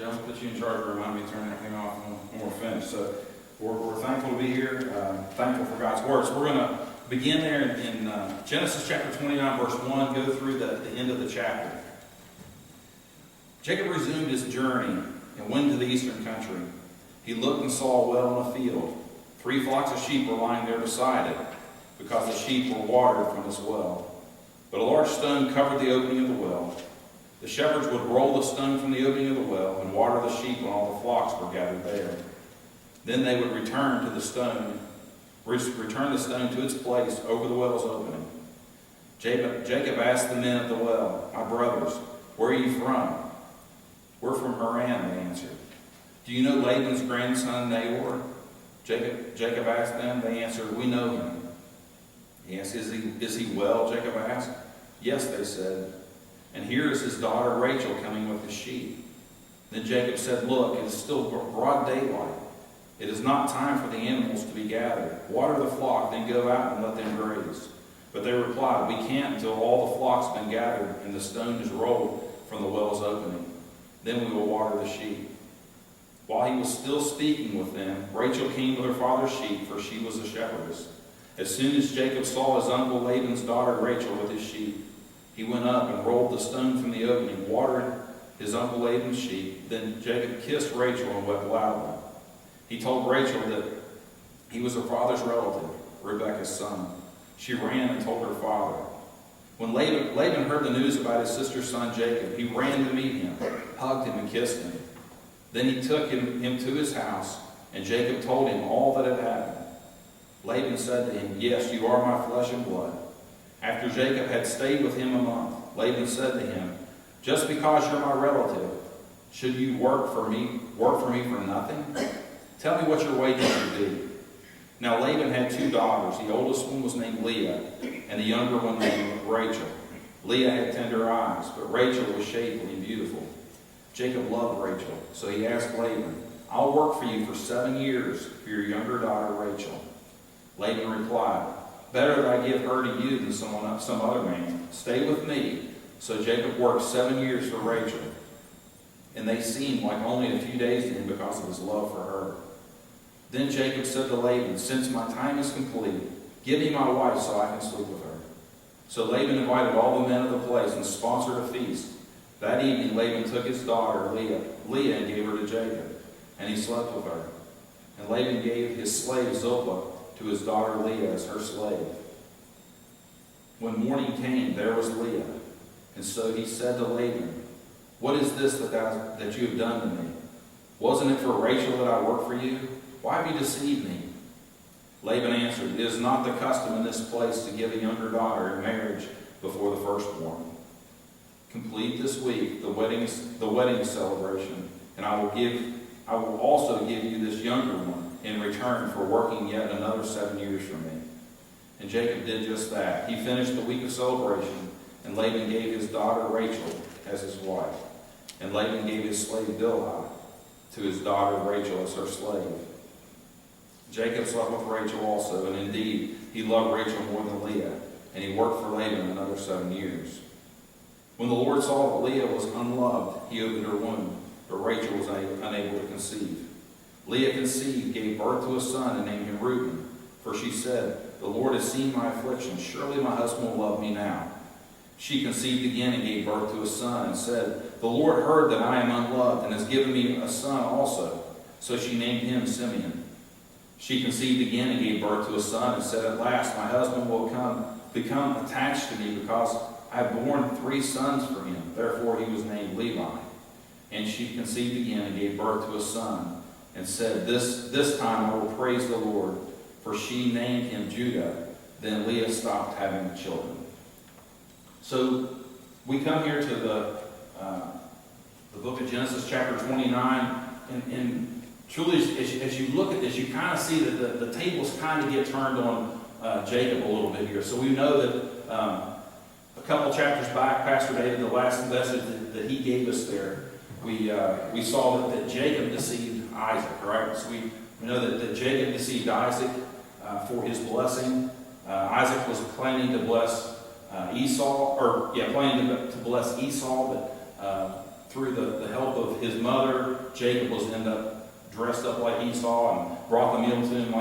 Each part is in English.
John, put you in charge. Remind me to turn everything off when we're finished. So we're thankful to be here, thankful for God's Word. So we're going to begin there in Genesis chapter 29, verse 1, go through the end of the chapter. Jacob resumed his journey and went to the eastern country. He looked and saw a well in a field. 3 flocks of sheep were lying there beside it, because the sheep were watered from this well. But a large stone covered the opening of the well. The shepherds would roll the stone from the opening of the well and water the sheep when all the flocks were gathered there. Then they would return the stone to its place over the well's opening. Jacob asked the men at the well, "My brothers, where are you from?" "We're from Haran," they answered. "Do you know Laban's grandson Nahor?" Jacob asked them. They answered, "We know him." He asked, Is he well?" Jacob asked. "Yes," they said. "And here is his daughter Rachel coming with the sheep." Then Jacob said, "Look, it is still broad daylight. It is not time for the animals to be gathered. Water the flock, then go out and let them graze." But they replied, "We can't until all the flock's been gathered and the stone is rolled from the well's opening. Then we will water the sheep." While he was still speaking with them, Rachel came with her father's sheep, for she was a shepherdess. As soon as Jacob saw his uncle Laban's daughter Rachel with his sheep, he went up and rolled the stone from the opening, watered his uncle Laban's sheep. Then Jacob kissed Rachel and wept loudly. He told Rachel that he was her father's relative, Rebekah's son. She ran and told her father. When Laban heard the news about his sister's son Jacob, he ran to meet him, hugged him, and kissed him. Then he took him to his house, and Jacob told him all that had happened. Laban said to him, "Yes, you are my flesh and blood." After Jacob had stayed with him a month, Laban said to him, "Just because you're my relative, should you work for me for nothing? Tell me what your wages should be." Now Laban had 2 daughters. The oldest one was named Leah, and the younger one named Rachel. Leah had tender eyes, but Rachel was shapely and beautiful. Jacob loved Rachel, so he asked Laban, "I'll work for you for 7 years for your younger daughter Rachel." Laban replied, "Better that I give her to you than some other man. Stay with me." So Jacob worked 7 years for Rachel, and they seemed like only a few days to him because of his love for her. Then Jacob said to Laban, "Since my time is complete, give me my wife so I can sleep with her." So Laban invited all the men of the place and sponsored a feast. That evening Laban took his daughter Leah and gave her to Jacob, and he slept with her. And Laban gave his slave Zilpah to his daughter Leah as her slave. When morning came, there was Leah. And so he said to Laban, "What is this that you have done to me? Wasn't it for Rachel that I worked for you? Why have you deceived me?" Laban answered, "It is not the custom in this place to give a younger daughter in marriage before the firstborn. Complete this week the wedding celebration, and I will also give you this younger one in return for working yet another 7 years for me." And Jacob did just that. He finished the week of celebration, and Laban gave his daughter Rachel as his wife. And Laban gave his slave Bilhah to his daughter Rachel as her slave. Jacob slept with Rachel also, and indeed he loved Rachel more than Leah, and he worked for Laban another 7 years. When the Lord saw that Leah was unloved, he opened her womb, but Rachel was unable to conceive. Leah conceived, gave birth to a son, and named him Reuben, for she said, "The Lord has seen my affliction. Surely my husband will love me now." She conceived again and gave birth to a son, and said, "The Lord heard that I am unloved, and has given me a son also." So she named him Simeon. She conceived again and gave birth to a son, and said, "At last my husband will become attached to me, because I have borne 3 sons for him." Therefore he was named Levi. And she conceived again and gave birth to a son, and said, This time I will praise the Lord. For she named him Judah. Then Leah stopped having children. So we come here to the book of Genesis chapter 29, and truly as you look at this, you kind of see that the tables kind of get turned on Jacob a little bit here. So we know that a couple chapters back, Pastor David, the last message that he gave us there, we saw that Jacob deceived Isaac, right? So we know that Jacob deceived Isaac for his blessing. Isaac was planning to bless planning to bless Esau, but through the help of his mother, Jacob was end up dressed up like Esau and brought the meal to him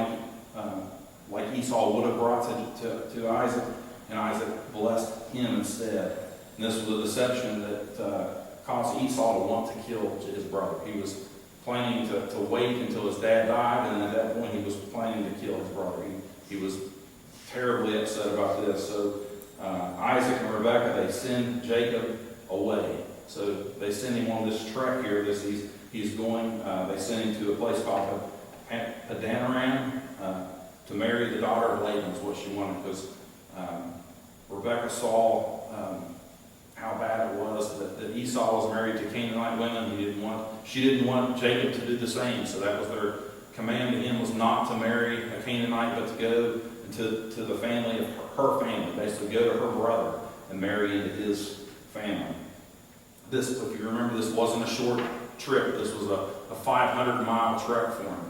like Esau would have brought to Isaac, and Isaac blessed him instead. And this was a deception that caused Esau to want to kill his brother. He was planning to wait until his dad died, and at that point he was planning to kill his brother. He was terribly upset about this. So Isaac and Rebekah, they send Jacob away. So they send him on this trek here. He's going. They send him to a place called Padanaram to marry the daughter of Laban, is what she wanted, because Rebekah saw how bad it was that Esau was married to Canaanite women. She didn't want Jacob to do the same. So that was their command to him, was not to marry a Canaanite, but to go to the family of her family, basically go to her brother and marry into his family. This, if you remember, this wasn't a short trip. This was a 500-mile trek for him.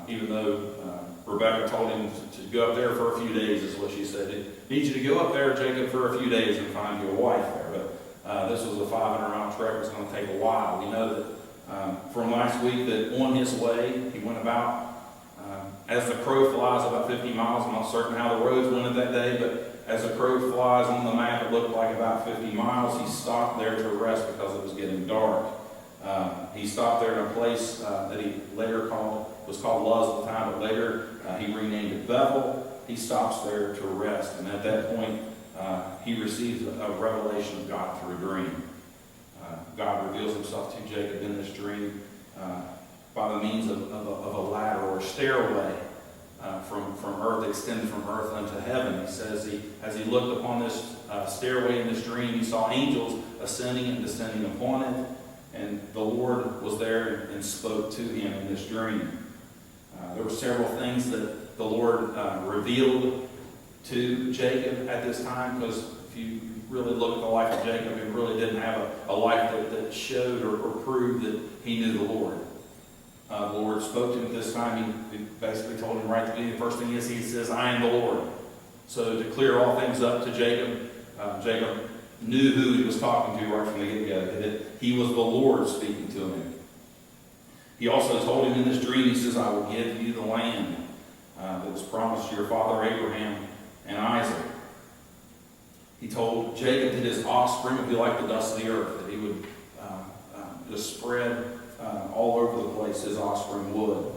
Even though Rebekah told him to go up there for a few days, is what she said. I need you to go up there, Jacob, for a few days and find you a wife there. But this was a 500-mile trek. It was going to take a while. We know that from last week that on his way, he went about, as the crow flies, about 50 miles. I'm not certain how the roads went that day, but as the crow flies on the map, it looked like about 50 miles. He stopped there to rest because it was getting dark. He stopped there in a place that he later was called Luz at the time, but later he renamed it Bethel. He stops there to rest, and at that point he receives a revelation of God through a dream. God reveals himself to Jacob in this dream by the means of a ladder or stairway from earth, extended from earth unto heaven. He says as he looked upon this stairway in this dream, he saw angels ascending and descending upon it, and the Lord was there and spoke to him in this dream. There were several things that the Lord revealed to Jacob at this time, because if you really look at the life of Jacob, he really didn't have a life that showed or proved that he knew the Lord. The Lord spoke to him at this time. He basically told him right at the beginning, the first thing is he says, I am the Lord. So to clear all things up to Jacob, Jacob knew who he was talking to right from the get-go, that he was the Lord speaking to him. He also told him in this dream, he says, I will give you the land that was promised to your father Abraham and Isaac. He told Jacob that his offspring would be like the dust of the earth, that he would just spread all over the place, his offspring would.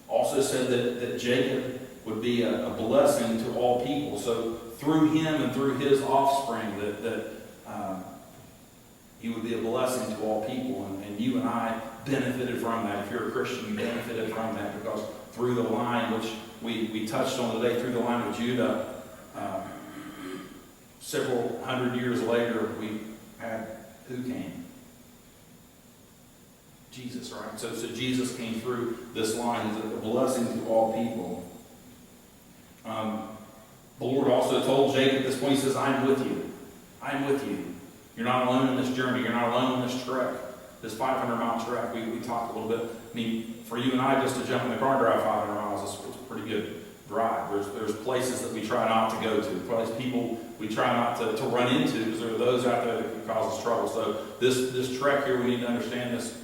Also said that Jacob would be a blessing to all people. So through him and through his offspring, that he would be a blessing to all people. And you and I benefited from that. If you're a Christian, you benefited from that, because through the line, which we touched on today, through the line of Judah, several hundred years later, we had who came? Jesus, right? So Jesus came through this line as a blessing to all people. The Lord also told Jacob at this point, he says, I am with you. I am with you. You're not alone in this journey. You're not alone in this trek, this 500-mile trek. We talked a little bit. I mean, for you and I, just to jump in the car and drive 500 miles, it's a pretty good drive. There's places that we try not to go to, places people we try not to run into, because there are those out there that can cause us trouble. So this trek here, we need to understand this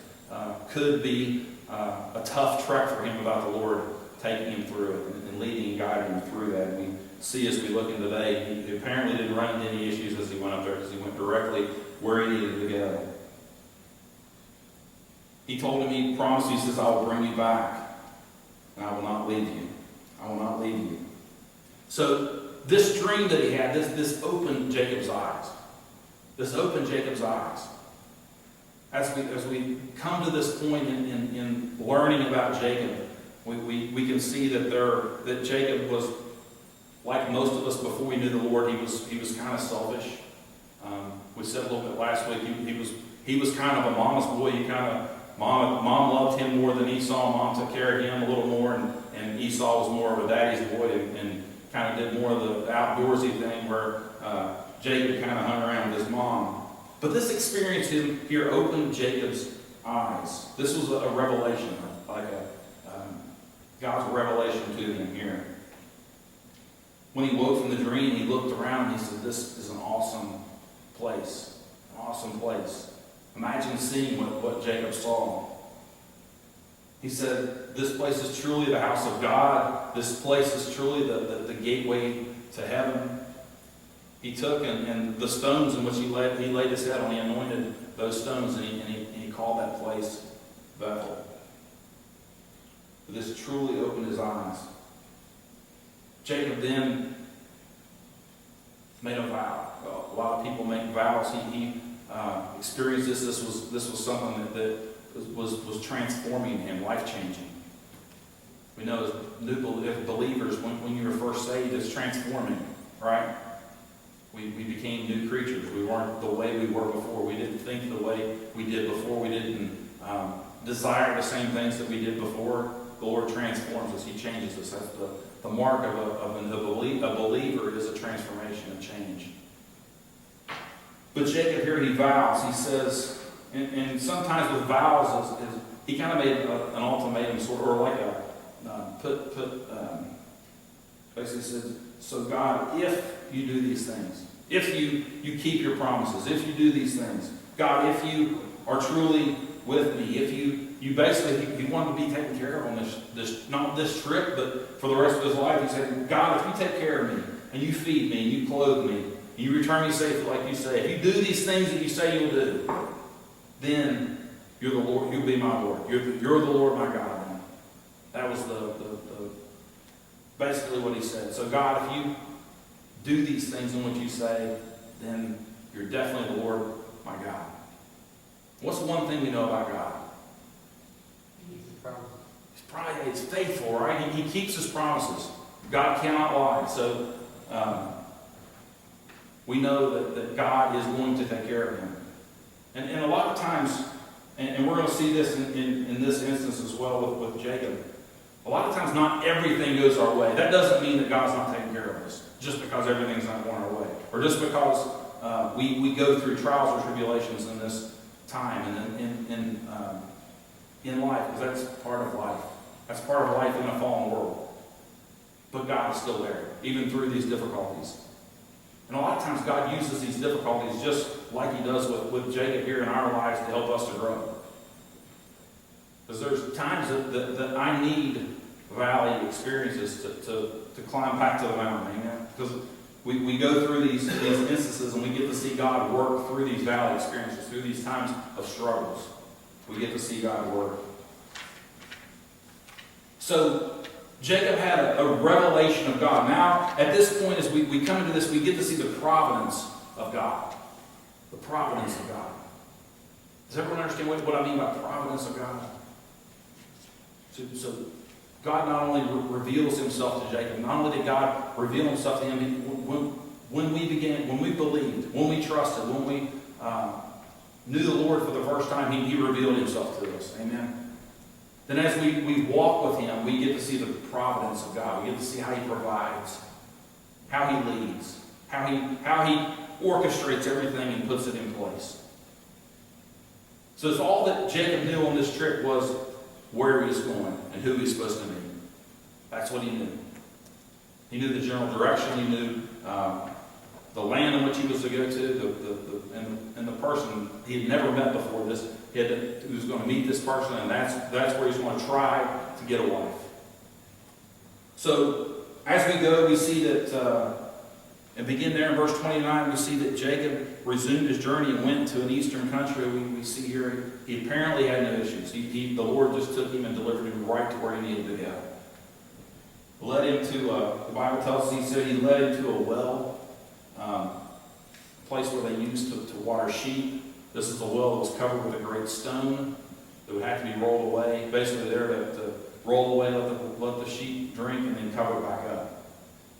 could be a tough trek for him without the Lord taking him through it and leading and guiding him through that. And we see as we look in today, he apparently didn't run into any issues as he went up there, because he went directly where he needed to go. He told him, he promised, he says, I will bring you back, and I will not leave you. I will not leave you. So this dream that he had, this opened Jacob's eyes. This opened Jacob's eyes. As we come to this point in learning about Jacob, we can see that Jacob was, like most of us before we knew the Lord, he was kind of selfish. We said a little bit last week, he was kind of a mama's boy. Mom loved him more than Esau. Mom took care of him a little more, and Esau was more of a daddy's boy and kind of did more of the outdoorsy thing, where Jacob kind of hung around with his mom. But this experience here opened Jacob's eyes. This was a revelation, like God's revelation to him here. When he woke from the dream, he looked around and he said, this is an awesome place. An awesome place. Imagine seeing what Jacob saw. He said, this place is truly the house of God. This place is truly the gateway to heaven. He took and the stones in which he laid his head on, he anointed those stones, and he called that place Bethel. This truly opened his eyes. Jacob then made a vow. Well, a lot of people make vows. He experienced this. This was something that was transforming him, life-changing. We know as new believers, when you were first saved, it's transforming, right? We became new creatures. We weren't the way we were before. We didn't think the way we did before. We didn't desire the same things that we did before. The Lord transforms us. He changes us. That's the mark of a believer is a transformation, a change. But Jacob here, he vows. He says, and sometimes with vows, is he kind of made an ultimatum, sort of, or like basically said, so God, if you do these things, if you keep your promises, if you do these things, God, if you are truly with me, if you basically, he wanted to be taken care of on this, not this trip, but for the rest of his life. He said, God, if you take care of me, and you feed me, and you clothe me, and you return me safely like you say, if you do these things that you say you'll do, then you're the Lord, you'll be my Lord. You're the Lord my God. And that was the basically what he said. So God, if you do these things in what you say, then you're definitely the Lord my God. What's the one thing we know about God? He's faithful, right? He keeps his promises. God cannot lie. So we know that God is going to take care of him. And a lot of times, and we're going to see this in this instance as well with Jacob, a lot of times not everything goes our way. That doesn't mean that God's not taking care of us, just because everything's not going our way. Or just because we go through trials or tribulations in this time and in life, because that's part of life. That's part of life in a fallen world. But God is still there, even through these difficulties. And a lot of times God uses these difficulties just like he does with Jacob here in our lives to help us to grow. Because there's times that I need valley experiences to climb back to the mountain. Amen? Because we go through these instances and we get to see God work through these valley experiences, through these times of struggles. We get to see God work. So Jacob had a revelation of God. Now, at this point, as we come into this, we get to see the providence of God. The providence of God. Does everyone understand what I mean by providence of God? So God not only reveals himself to Jacob, not only did God reveal himself to him, when we believed, when we trusted, when we knew the Lord for the first time, he revealed himself to us. Amen. Then as we walk with him, we get to see the providence of God. We get to see how he provides, how he leads, how he orchestrates everything and puts it in place. So it's all that Jacob knew on this trip was where he was going and who he was supposed to meet. That's what he knew. He knew the general direction. He knew the land in which he was to go to, and the person he had never met before this. He was going to meet this person, and that's where he's going to try to get a wife. So as we go, we see that, and begin there in verse 29, we see that Jacob resumed his journey and went to an eastern country. We see here he apparently had no issues. The Lord just took him and delivered him right to where he needed to go. Led him to, the Bible tells us, he led him to a well, a place where they used to water sheep. This is a well that was covered with a great stone that would have to be rolled away. Basically there to roll away, let the sheep drink, and then cover it back up.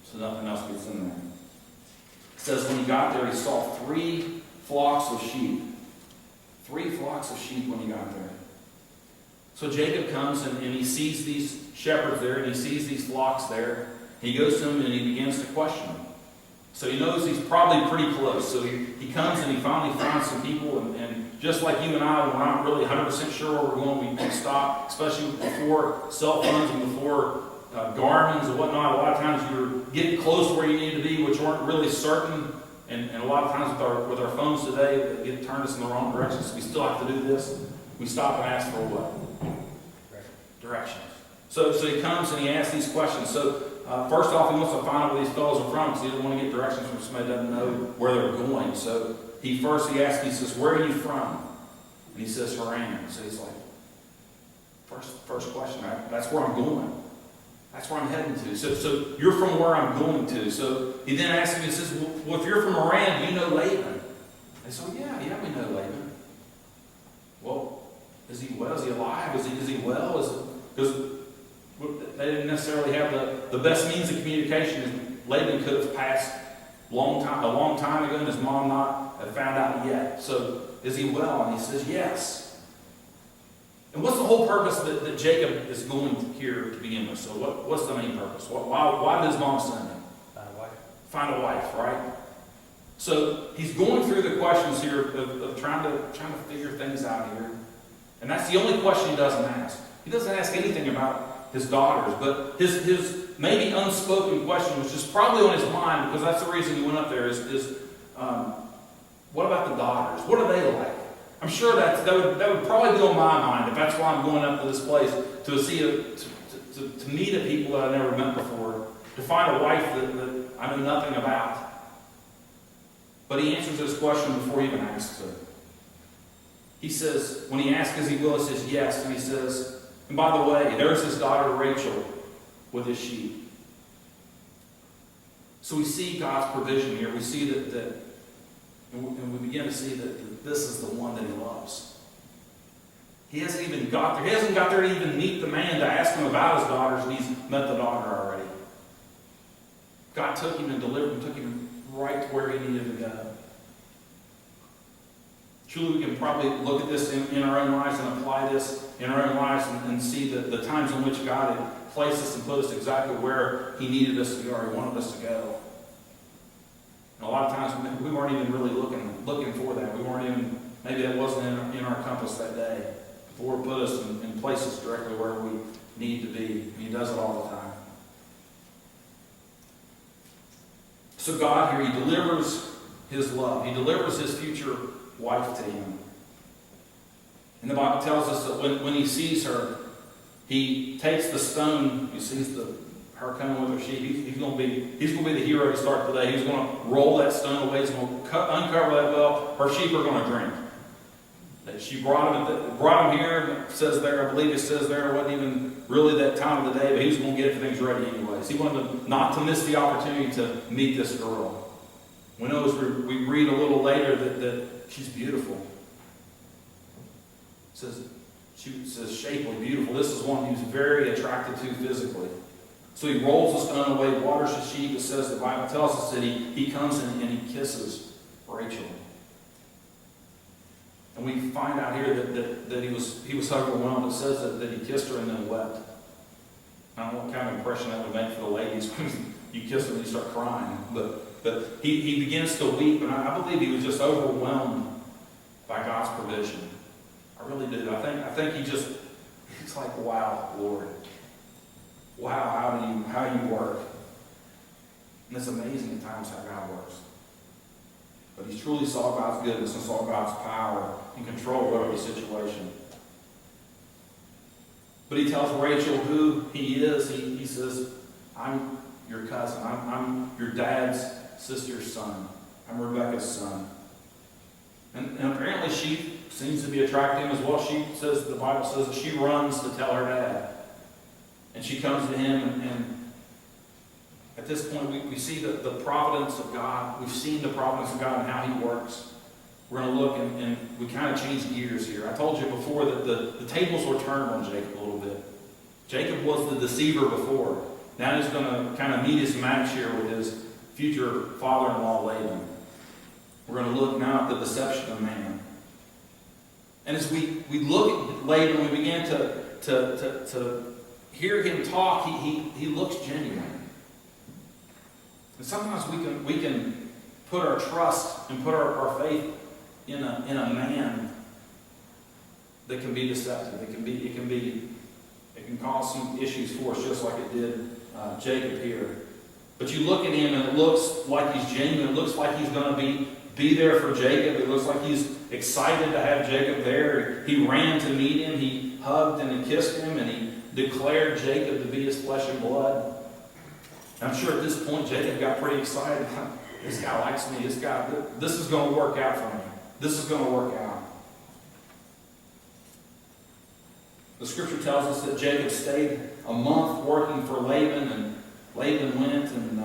So nothing else gets in there. It says when he got there, he saw 3 flocks of sheep. 3 flocks of sheep when he got there. So Jacob comes and he sees these shepherds there, and he sees these flocks there. He goes to them and he begins to question them. So he knows he's probably pretty close. So he comes and he finally finds some people, and just like you and I, when we're not really 100% sure where we're going, we stop, especially before cell phones and before Garmin's and whatnot. A lot of times you're getting close to where you need to be, which aren't really certain And a lot of times with our phones today, they get turned us in the wrong direction. So we still have to do this. We stop and ask for what? Directions. So he comes and he asks these questions. So first off, he wants to find out where these fellows are from, because he doesn't want to get directions from somebody who doesn't know where they're going. So he asks, he says, where are you from? And he says, Haran. So he's like, first question, that's where I'm going. That's where I'm heading to. So you're from where I'm going to. So he then asks him, he says, well, if you're from Haran, do you know Laban? They say, yeah, we know Laban. Well, is he well? Is he alive? Is he well? Because they didn't necessarily have the best means of communication. Laban could have passed a long time ago, and his mom not have found out yet. So is he well? And he says, yes. And what's the whole purpose that Jacob is going here to begin with? So what's the main purpose? Why did his mom send him? Find a wife, right? So he's going through the questions here of trying to figure things out here. And that's the only question he doesn't ask. He doesn't ask anything about his daughters, but his maybe unspoken question, which is probably on his mind, because that's the reason he went up there, is what about the daughters? What are they like? I'm sure that would probably be on my mind if that's why I'm going up to this place, to meet a people that I've never met before, to find a wife that I know nothing about. But he answers this question before he even asks it. He says, when he asks, is he will, he says yes, and he says, and by the way, there's his daughter Rachel with his sheep. So we see God's provision here. We see and we begin to see that this is the one that he loves. He hasn't even got there. He hasn't got there to even meet the man to ask him about his daughters, and he's met the daughter already. God took him and delivered him, took him right to where he needed to go. Truly, we can probably look at this in our own lives and apply this in our own lives and see the times in which God had placed us and put us exactly where he needed us to go or he wanted us to go. And a lot of times we weren't even really looking for that. We weren't even, maybe that wasn't in our compass that day. The Lord put us in places directly where we need to be. He does it all the time. So God here, he delivers his love. He delivers his future wife to him. And the Bible tells us that when he sees her, he takes the stone, he sees her coming with her sheep. He's going to be the hero to start the day. He's going to roll that stone away. He's going to uncover that well. Her sheep are going to drink. That she brought him here. It says there, I believe it says there, it wasn't even really that time of the day, but he was going to get everything ready anyways. He wanted not to miss the opportunity to meet this girl. We know as we read a little later that she's beautiful. She says shapely, beautiful. This is one he's very attracted to physically. So he rolls the stone away, waters the sheep. It says, the Bible tells us that he comes in and he kisses Rachel. And we find out here that he was overwhelmed. It says that he kissed her and then wept. I don't know what kind of impression that would make for the ladies when you kiss them and you start crying. But he begins to weep, and I believe he was just overwhelmed by God's provision. I really do. I think it's like, wow, Lord. Wow, how you work. And it's amazing at times how God works. But he truly saw God's goodness and saw God's power and control over the situation. But he tells Rachel who he is. He says, I'm your cousin. I'm your dad's sister's son. I'm Rebecca's son. And apparently she seems to be attracting him as well. The Bible says that she runs to tell her dad. And she comes to him, and at this point we see the providence of God. We've seen the providence of God and how he works. We're going to look, and we kind of change gears here. I told you before that the tables were turned on Jacob a little bit. Jacob was the deceiver before. Now he's going to kind of meet his match here with his future father-in-law Laban. We're going to look now at the deception of man. And as we look at Laban, we begin to hear him talk. He looks genuine. And sometimes we can put our trust and put our faith in a man that can be deceptive. It can cause some issues for us, just like it did Jacob here. But you look at him and it looks like he's genuine. It looks like he's going to be there for Jacob. It looks like he's excited to have Jacob there. He ran to meet him. He hugged and he kissed him, and he declared Jacob to be his flesh and blood. I'm sure at this point Jacob got pretty excited. This guy likes me. This is going to work out for me. This is going to work out. The scripture tells us that Jacob stayed a month working for Laban, and Laban went and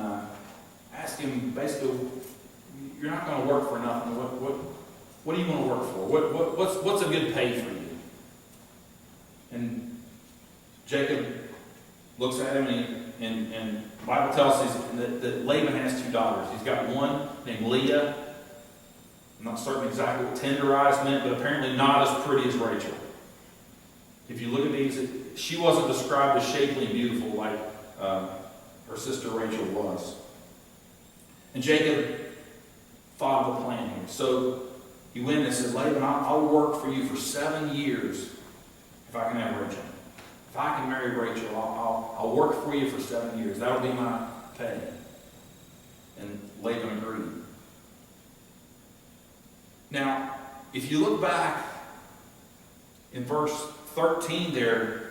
asked him, basically, you're not going to work for nothing. What do you want to work for? What's a good pay for you? And Jacob looks at him, and the Bible tells us that Laban has two daughters. He's got one named Leah. I'm not certain exactly what tenderized meant, but apparently not as pretty as Rachel. If you look at these, she wasn't described as shapely and beautiful like her sister Rachel was. And Jacob thought of a plan here. So he went and said, Laban, I'll work for you for 7 years if I can have Rachel. If I can marry Rachel, I'll work for you for 7 years. That'll be my pay. And Laban agreed. Now, if you look back in verse 13 there,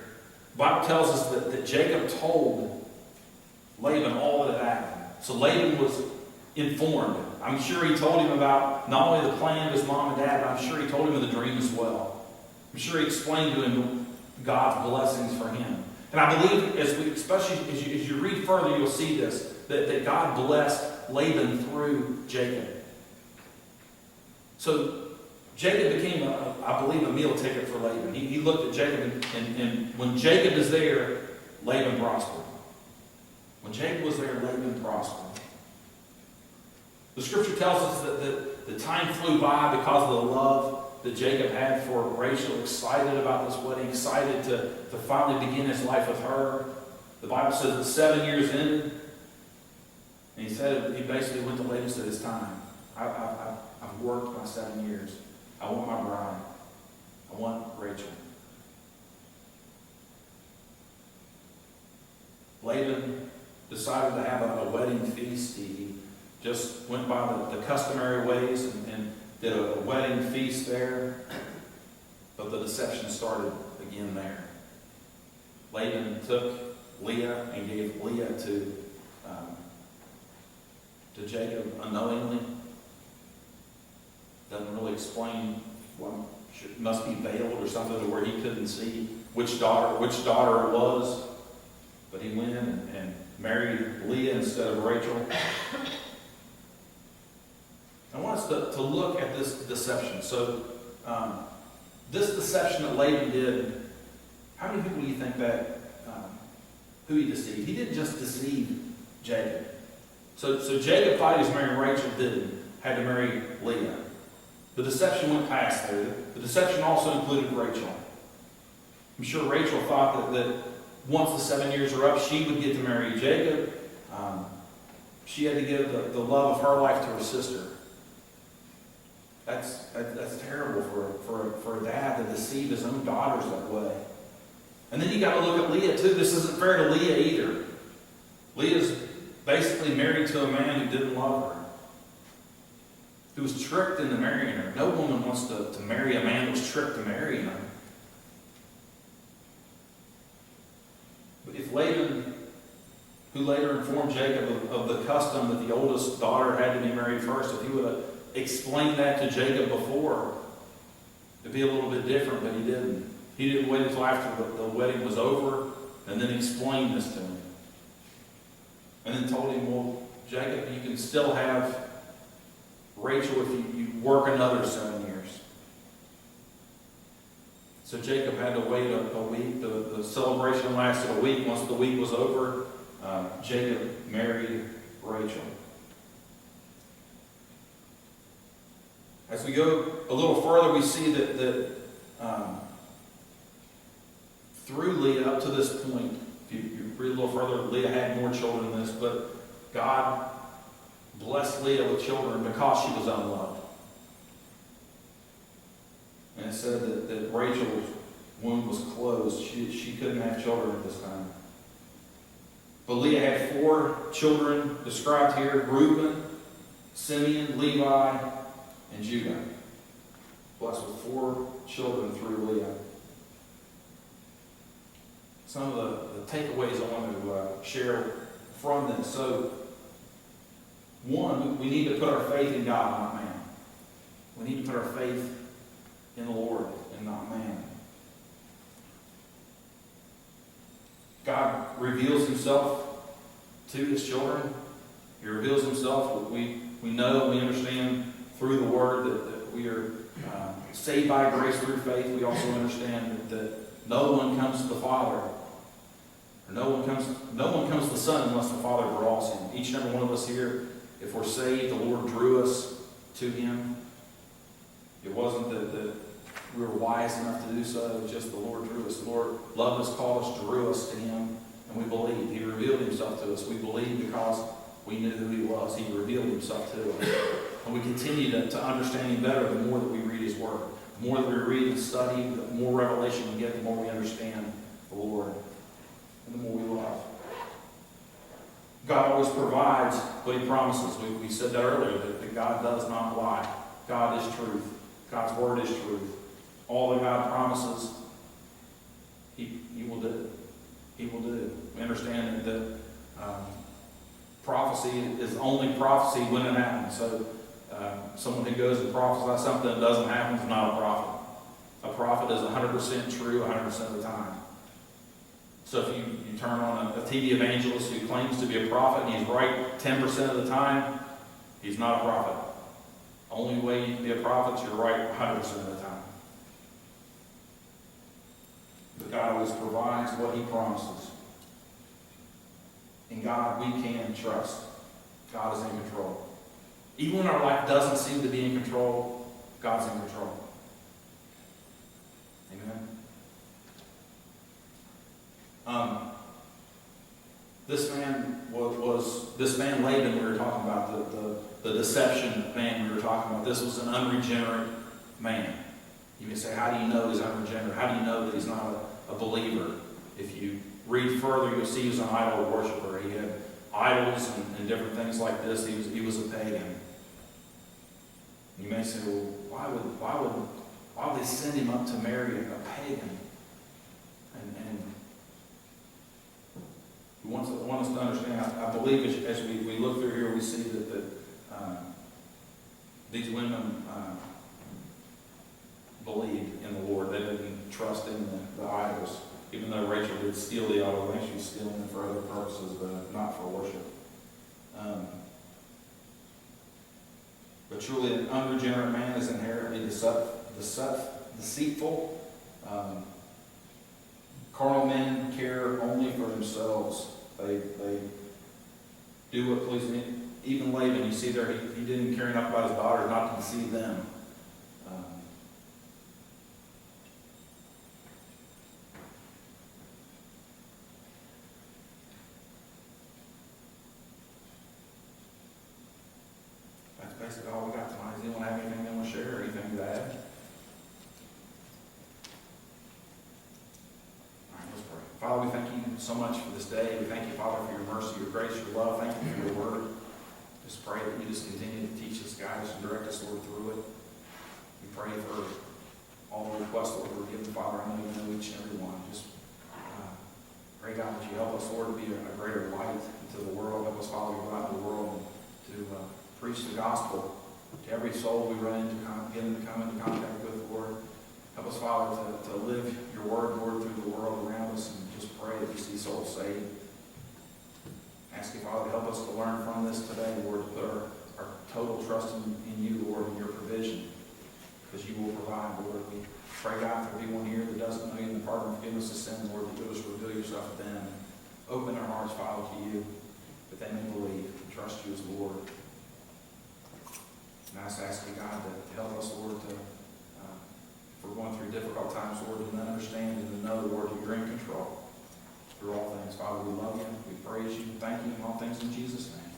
the Bible tells us that Jacob told Laban all that had happened. So Laban was informed. I'm sure he told him about not only the plan of his mom and dad, but I'm sure he told him of the dream as well. I'm sure he explained to him God's blessings for him. And I believe, especially as you read further, you'll see this, that God blessed Laban through Jacob. So Jacob became, I believe, a meal ticket for Laban. He looked at Jacob, and when Jacob is there, Laban prospered. When Jacob was there, Laban prospered. The scripture tells us that the time flew by because of the love that Jacob had for Rachel, excited about this wedding, excited to finally begin his life with her. The Bible says that 7 years ended, and he basically went to Laban and said, it's time. I've worked my 7 years. I want my bride. I want Rachel. Laban decided to have a wedding feast. He just went by the customary ways and did a wedding feast there. But the deception started again there. Laban took Leah and gave Leah to Jacob unknowingly. Doesn't really explain what must be veiled or something to where he couldn't see which daughter it was. But he went and married Leah instead of Rachel. I want us to look at this deception. So this deception that Laban did, how many people do you think that who he deceived? He didn't just deceive Jacob. So Jacob thought he was marrying Rachel, didn't. Had to marry Leah. The deception went past there. The deception also included Rachel. I'm sure Rachel thought that once the 7 years are up, she would get to marry Jacob. She had to give the love of her life to her sister. That's terrible for a dad to deceive his own daughters that way. And then you got to look at Leah too. This isn't fair to Leah either. Leah's basically married to a man who didn't love her, who was tricked into marrying her. No woman wants to marry a man that was tricked to marry her. But if Laban, who later informed Jacob of the custom that the oldest daughter had to be married first, if he would have explained that to Jacob before, it'd be a little bit different, but he didn't. He didn't wait until after the wedding was over and then explain this to him. And then told him, well, Jacob, you can still have Rachel if you work another 7 years. So Jacob had to wait a week. The celebration lasted a week. Once the week was over, Jacob married Rachel. As we go a little further, we see that through Leah up to this point, if you read a little further, Leah had more children than this, but God blessed Leah with children because she was unloved. And it said that Rachel's womb was closed. She couldn't have children at this time. But Leah had 4 children described here: Reuben, Simeon, Levi, and Judah. Blessed with 4 children through Leah. Some of the takeaways I want to share from this. So, one, we need to put our faith in God, not man. We need to put our faith in the Lord and not man. God reveals himself to his children. He reveals himself. We know, we understand through the Word that we are saved by grace through faith. We also understand that no one comes to the Father, or no one comes to the Son unless the Father draws him. Each and every one of us here, if we're saved, the Lord drew us to him. It wasn't that we were wise enough to do so. It was just the Lord drew us. The Lord loved us, called us, drew us to him, and we believed. He revealed himself to us. We believed because we knew who he was. He revealed himself to us. And we continue to understand him better the more that we read his word. The more that we read and study, the more revelation we get, the more we understand the Lord, and the more we love. God always provides what he promises. We said that earlier, that God does not lie. God is truth. God's word is truth. All that God promises, he will do. He will do. We understand that prophecy is only prophecy when it happens. So someone who goes and prophesies something that doesn't happen is not a prophet. A prophet is 100% true 100% of the time. So if you turn on a TV evangelist who claims to be a prophet and he's right 10% of the time, he's not a prophet. Only way you can be a prophet is you're right 100% of the time. But God always provides what he promises. In God we can trust. God is in control. Even when our life doesn't seem to be in control, God's in control. Amen. This man Laban we were talking about, the deception man we were talking about. This was an unregenerate man. You may say, how do you know he's unregenerate? How do you know that he's not a believer? If you read further, you'll see he was an idol worshiper. He had idols and different things like this. He was a pagan. You may say, well, why would they send him up to marry a pagan? And we want us to understand. I believe as we look through here, we see that these women believed in the Lord. They didn't trust in the idols. Even though Rachel did steal the idol, I think she was stealing it for other purposes, but not for worship. But truly, an unregenerate man is inherently deceitful. Carnal men care only for themselves. They do what pleases me. Even Laban, you see there, he didn't care enough about his daughters not to deceive them. That's basically all we got tonight. Does anyone have anything they want to share or anything to add? Father, we thank you so much for this day. We thank you, Father, for your mercy, your grace, your love. Thank you for your word. Just pray that you just continue to teach us, guide us, and direct us, Lord, through it. We pray for all the requests that we're given, Father. I know you know each and every one. Just pray, God, that you help us, Lord, to be a greater light into the world. Help us, Father, to go out in the world and to preach the gospel to every soul we run into, come into contact with, Lord. Help us, Father, to live your word, Lord, through the world around us, and just pray that you see souls saved. Ask you, Father, to help us to learn from this today, Lord, to put our total trust in you, Lord, and your provision, because you will provide, Lord. We pray, God, for anyone here that doesn't know you and the pardon and forgiveness of sin, Lord, that you just reveal yourself to them. Open their hearts, Father, to you, that they may believe and trust you as Lord. And I just ask you, God, to help us, Lord, to if we're going through difficult times, Lord, to understand and to know, Lord, that you're in control through all things. Father, we love you. We praise you. Thank you in all things in Jesus' name.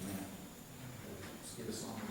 Amen. Let's give us song.